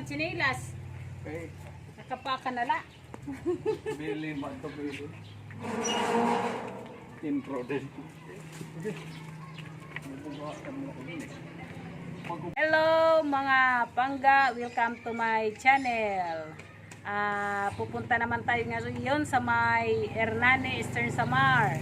naman sinilas. Okay. Nakapaka na la. Bili mo ito, bili. Intro din. Hello mga pangga, welcome to my channel. Pupunta naman tayo ngayon sa may Hernani, Eastern Samar.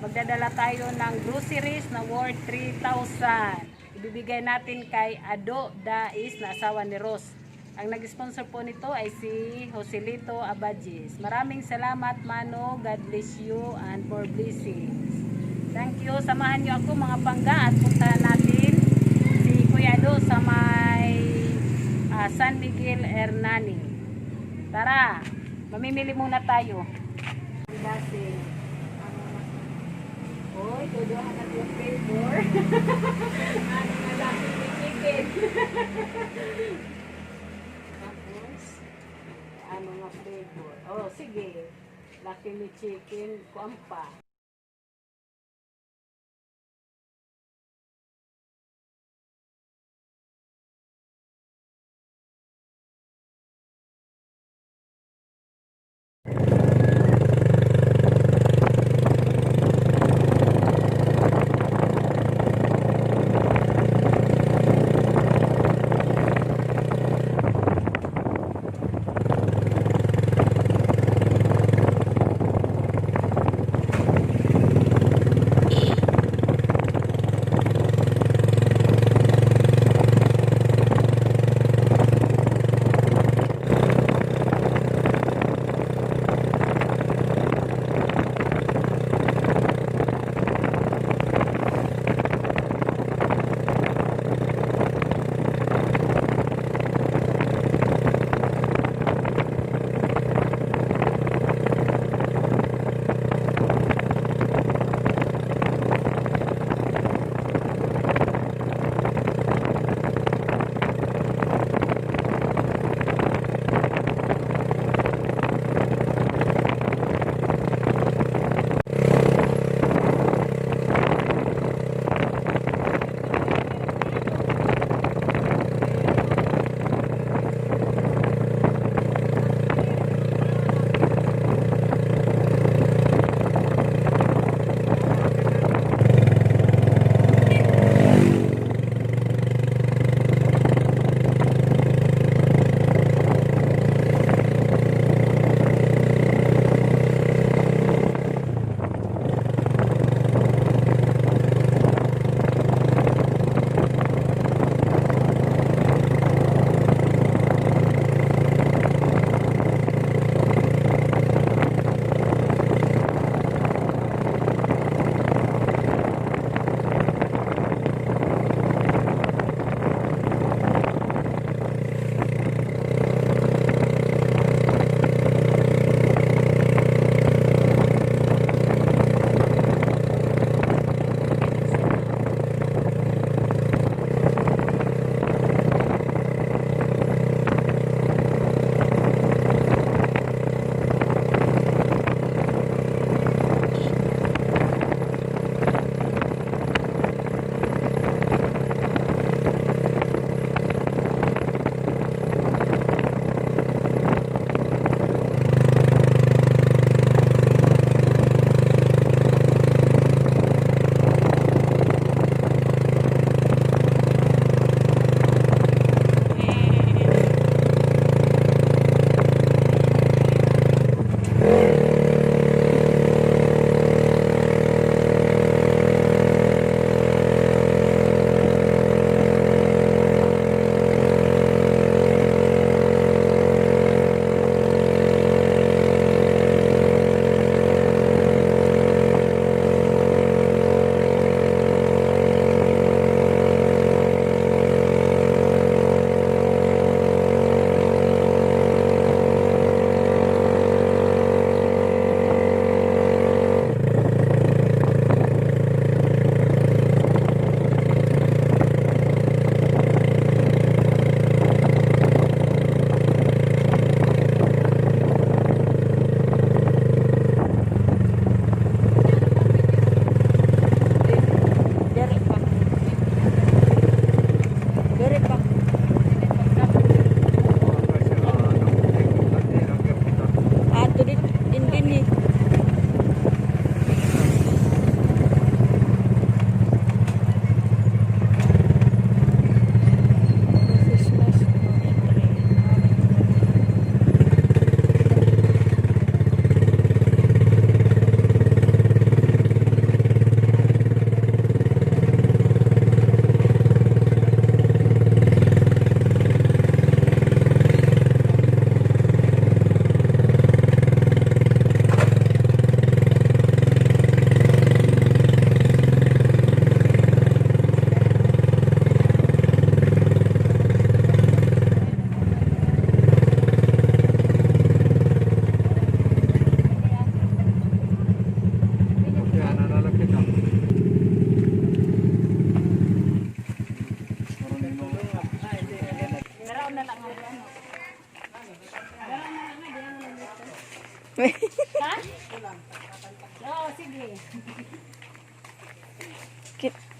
Magdadala tayo ng groceries na worth 3,000. Ibibigay natin kay Ado Dais na asawa ni Ros. Ang nag-sponsor po nito ay si Joselito Abadjis. Maraming salamat, Mano. God bless you and for blessings. Thank you. Samahan niyo ako mga pangga at puntahan natin si Kuya Ado sa may San Miguel, Hernani. Tara, mamimili muna tayo. Kasi oy, tuduhan na yung flavor. Ano na lang, chicken. Tapos, ano nga flavor? Oh, sige. Lucky Me Chicken, kuampa.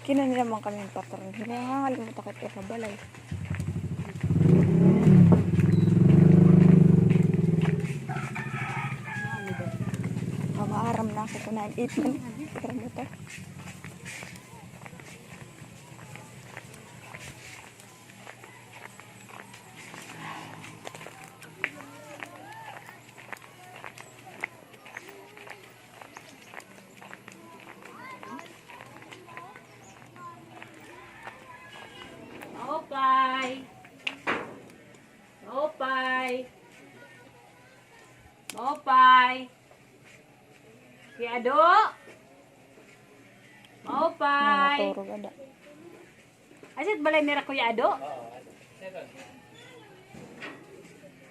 Kinan naman kami patron. Hindi nga ngalimutan ka sa balay. Maaram na ako kunain 8 man. Para mo to. Maupay. Maupay. Maupay. Kiado. Maupay. Naturo gada. Asit balay nira Kuya Ado?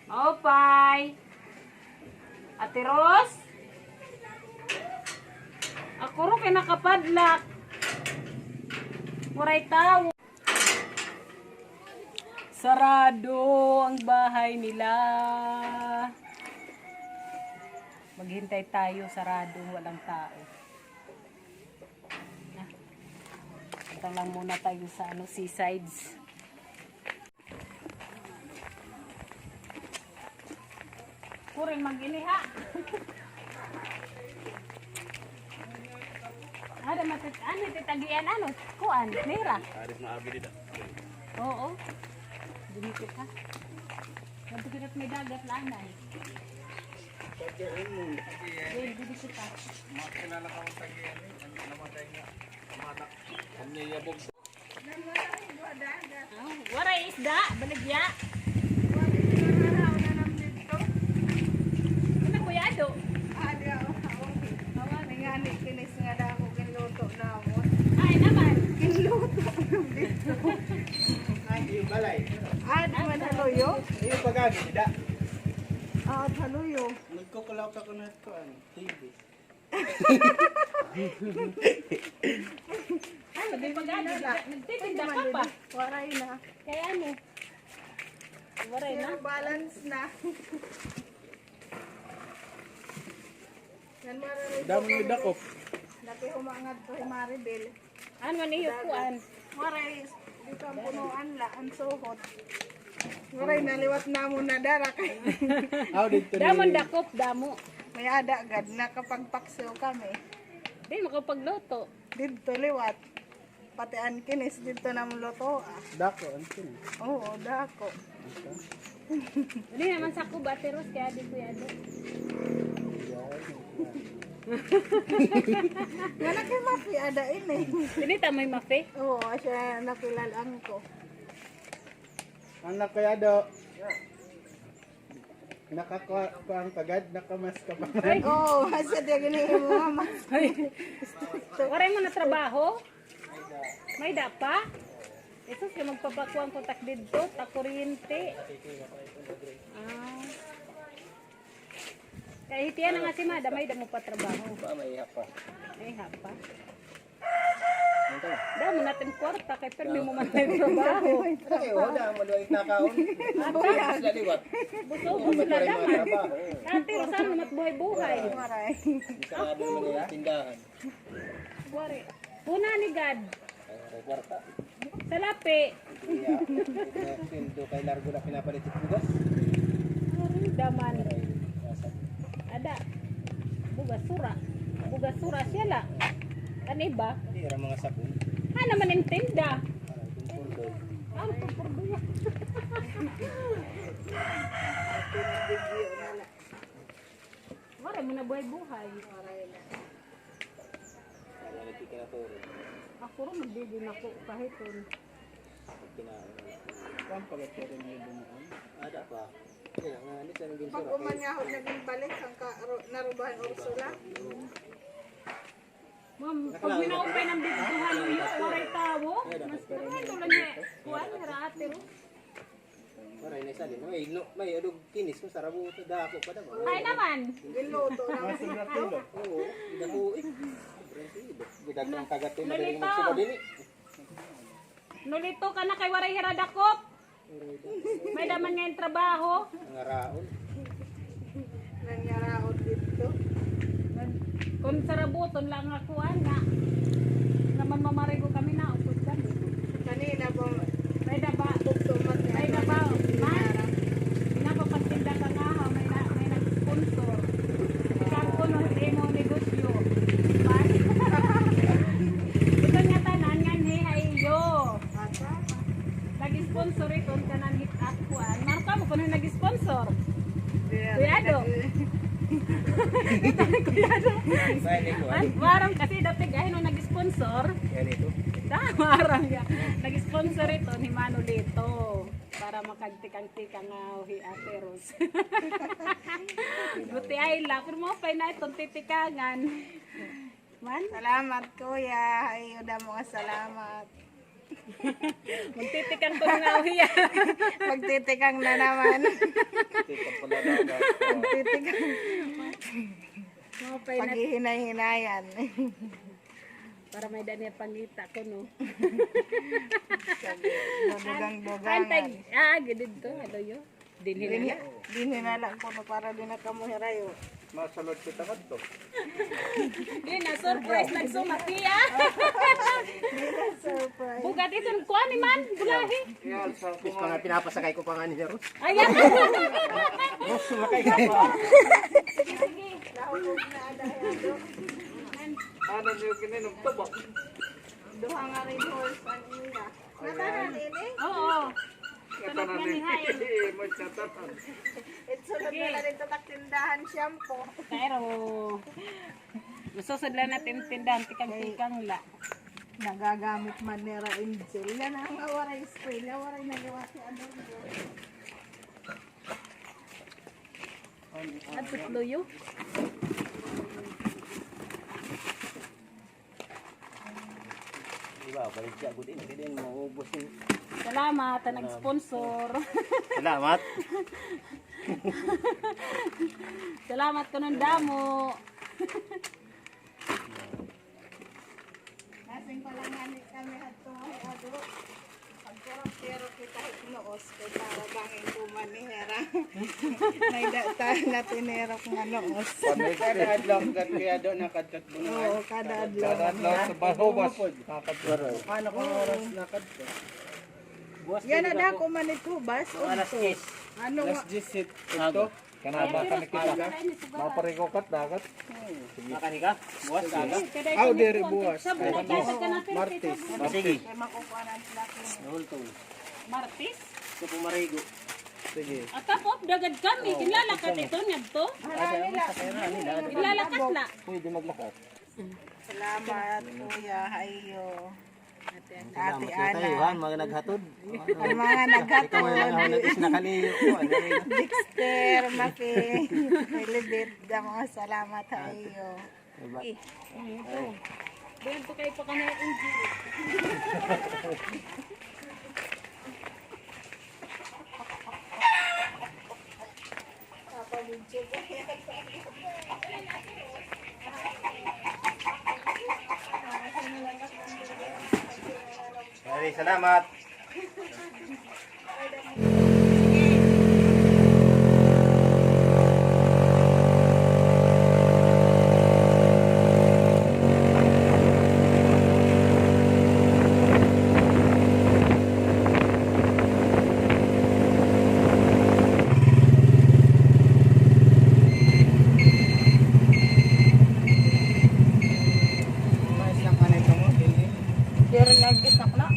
Maupay. Ate Ros. Ako ro kay nakapadlak. Muray tao. Sarado ang bahay nila. Maghintay tayo, sarado, walang tao. Punta lang muna tayo sa seasides. Kuring maginiha. Ada matit ano titagian ano? Kuan, nira. Aris na abi dito. Oo. Dumikit ha. Nagdikit may dagat lanay. Dumikit ha. Makilala ka mo sa giyan eh. Ano namatay nga. Kamatak. Kanya yabog. Waray isda, baligya. Ano Kuya Ado? Kinis nga daw ako ginluto na mo. Ay naman. Ginluto dito. Yung balay. Di man haluyo? Yung pagani, da. Haluyo. Nagkukulaw ka ko na ito. TV. Ano, di ba gano'n? Nagtitinda ka pa. Waray na. Kaya ano? Waray na. Balance na. Yan marami. Dami ni dakop. Laki humangad to Maribel. Ano man iyo kuan? Waray. Dito ang punuan la. Ang suhot. Waray naliwat na mo na darak. Aw dito ni. Damon dakop, damo. May ada agad. Nakapagpaksil kami. Di makapagluto. Dito liwat. Pati ang kinis dito na luto. Dako antin. Oo, dako. Hindi naman sa kuba, Ros, kaya di Kuya Ado. Nga na kay Mafi ada ini. Hindi tamay mafe. Oo, siya nakilalaan ko. Anak kaya do. Nakakuha ang kagad, nakamas ka pa. Oo, asa dia gini mo mama. Waray mo na trabaho? May dapa? Ito siya magpapakuang kontak dito, ta kuryente. Ah. Kaya hitiyan na nga si Mada, may damo pa trabaho. May hapa. Ay, hapa. Damo natin kwarta, kay permi mo man tayo trabaho. Okay, wala mo do nakaon. Sila liwat. Buso, buso na daman. Dati, saan mo matbuhay-buhay? Maray. Sarado mo yung tindahan. Wari. Puna ni God. Kwarta. Sa lapi. Iya. Pindo kay largo na pinapalit yung bugas. Daman. Ada. Bugasura. Bugasura siya la. Kaniba? Hindi ra mga sabon. Ah, naman yung tinda. Pundo. Ah, pupurduwa. Wari mo na buhay-buhay. Wala na kinaturo. Ako rin magdidin ako kahit yun. Kuan pagatero mo yung bumuon. Ada pa. Kaya nga ni sa naging Pag umanyahon naging balik ang narubahan Ursula. Ma'am, pag minaupay ng bibituhan niyo, waray tawo. Mas naman tulad niya. Kuhan, hiraate ro. Maray na isa din. May adog kinis ko sa rabo to dako pa daw. Ay naman. Giluto na Oo, dako eh. Gidag ng kagat yung madaling Nalito. magsuba din eh. Nulito ka na kay waray hiradakop. May daman ngayon trabaho. Nangaraon. nangyaraot dito. Kung sa rabuton lang ako, nga. Naman mamarigo nag-sponsor? Kuyado. Warang kasi dati gaya nung nag-sponsor. Yan ito. Warang ya. Nag-sponsor ito ni Manolito para makagtikang-tikang hi Ate Ros. Buti ay la, pero mo pa na itong titikangan. Man, Salamat kuya. Ay, udah mga salamat. magtitikang ko nga uhiya. Magtitikang na naman. Tika pala dagat. Magtitikang. Mo pa na Paghihinay-hinayan. para may dani pangita ko no. Dugang-dugangan. Antay, gidid to, ano yo? Dinhin na. Dinhinala ko no para di na kamuhirayo. Masalod kita ka to. Di na surprise nagsumakiya. Surprise. Bugat ito kuan ni man, bulahi. Yan sa Bis pa nga pinapasakay ko pa nga ni Ros. Ayan. Ros, sumakay ka pa. Sige, sige. ano niyo kininom tubak. Duha nga rin horse ang iya. Natahan ini. Oo. Katanan ni mo sa tatan. Itsulog na rin tatak tindahan shampoo. Pero gusto lang natin tindahan tikang-tikang la. Nagagamit man ni Ra Angel. Yan ang awaray spray. Awaray nagawa si Adorno. At tutluyo. Diba, balik siya good hindi din maubos yung... Salamat ang nag-sponsor. Salamat. Salamat ko ng damo. Nasing palangan kami at tumahado. Pagkurang pero kita hipnoos kay para bangin tuman ni Hera. May data na tinerok nga noos. Panay ka na adlaw kat kaya do nakadkat mo na. Oo, kada adlaw. Kada adlaw sa bahobas. Paano kung oras na kadto? Buwas Yan na dako man ito bas. alas 10. Ano nga? Last jisit ito. Kanaba ka nakita. Mapariko kat dagat. Makani ka? Buwas aga. Aw diri buwas. Sa buwan tayo ka natin. Martes. Sige. Kay makukuha ng sila ko. Nahultong. Martis. Sa pumarigo. Sige. At tapos dagad kami. Ilalakat ito niya to. Ilalakat na. Pwede maglakad. Salamat kuya. Ayo. Salamat Ate sa tayo, Ana. han, mga naghatod. Ang mga Ikaw naghatod. ang nag-is na kaniyo ko. Ano rin? Dexter, Maki. Elibit. Mga salamat ayo. Diba? Doon po kayo pa kanina injury. Mari, salamat. Mais lang kanito mo. Hindi. Pero nag-isak na.